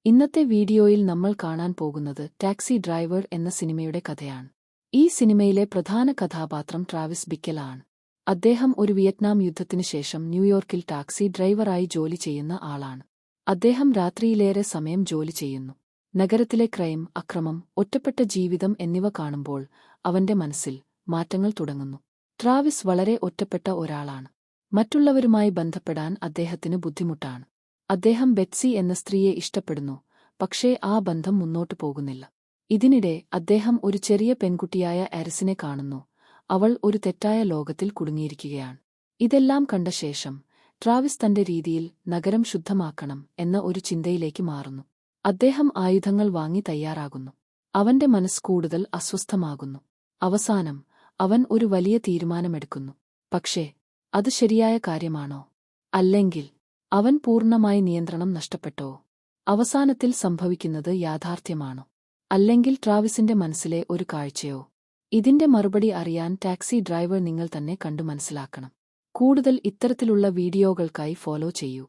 ഇന്നത്തെ വീഡിയോയിൽ നമ്മൾ കാണാൻ പോകുന്നത് ടാക്സി ഡ്രൈവർ എന്ന സിനിമയുടെ കഥയാണ്. ഈ സിനിമയിലെ പ്രധാന കഥാപാത്രം ട്രാവിസ് ബിക്കൽ ആണ്. അദ്ദേഹം ഒരു വിയറ്റ്നാം യുദ്ധത്തിനു ശേഷം ന്യൂയോർക്കിൽ ടാക്സി ഡ്രൈവറായി ജോലി ചെയ്യുന്ന ആളാണ്. അദ്ദേഹം രാത്രിയിലേറെ സമയം ജോലി ചെയ്യുന്നു. നഗരത്തിലെ ക്രൈം, അക്രമം, ഒറ്റപ്പെട്ട ജീവിതം എന്നിവ കാണുമ്പോൾ അവന്റെ മനസ്സിൽ മാറ്റങ്ങൾ തുടങ്ങുന്നു. ട്രാവിസ് വളരെ ഒറ്റപ്പെട്ട ഒരാളാണ്. മറ്റുള്ളവരുമായി ബന്ധപ്പെടാൻ അദ്ദേഹത്തിന് ബുദ്ധിമുട്ടാണ്. അദ്ദേഹം ബെറ്റ്സി എന്ന സ്ത്രീയെ ഇഷ്ടപ്പെടുന്നു, പക്ഷേ ആ ബന്ധം മുന്നോട്ടു പോകുന്നില്ല. ഇതിനിടെ അദ്ദേഹം ഒരു ചെറിയ പെൺകുട്ടിയായ ആരിസിനെ കാണുന്നു. അവൾ ഒരു തെറ്റായ ലോകത്തിൽ കുടുങ്ങിയിരിക്കുകയാണ്. ഇതെല്ലാം കണ്ട ശേഷം ട്രാവിസ് തന്റെ രീതിയിൽ നഗരം ശുദ്ധമാക്കണം എന്ന ഒരു ചിന്തയിലേക്ക് മാറുന്നു. അദ്ദേഹം ആയുധങ്ങൾ വാങ്ങി തയ്യാറാകുന്നു. അവന്റെ മനസ്സ് കൂടുതൽ അസ്വസ്ഥമാകുന്നു. അവസാനം അവൻ ഒരു വലിയ തീരുമാനമെടുക്കുന്നു. പക്ഷേ അത് ശരിയായ കാര്യമാണോ? അല്ലെങ്കിൽ അവൻ പൂർണ്ണമായി നിയന്ത്രണം നഷ്ടപ്പെട്ടോ? അവസാനത്തിൽ സംഭവിക്കുന്നത് യാഥാർത്ഥ്യമാണോ? അല്ലെങ്കിൽ ട്രാവിസിന്റെ മനസ്സിലെ ഒരു കാഴ്ചയോ? ഇതിന്റെ മറുപടി അറിയാൻ ടാക്സി ഡ്രൈവർ നിങ്ങൾ തന്നെ കണ്ടു മനസ്സിലാക്കണം. കൂടുതൽ ഇത്തരത്തിലുള്ള വീഡിയോകൾക്കായി ഫോളോ ചെയ്യൂ.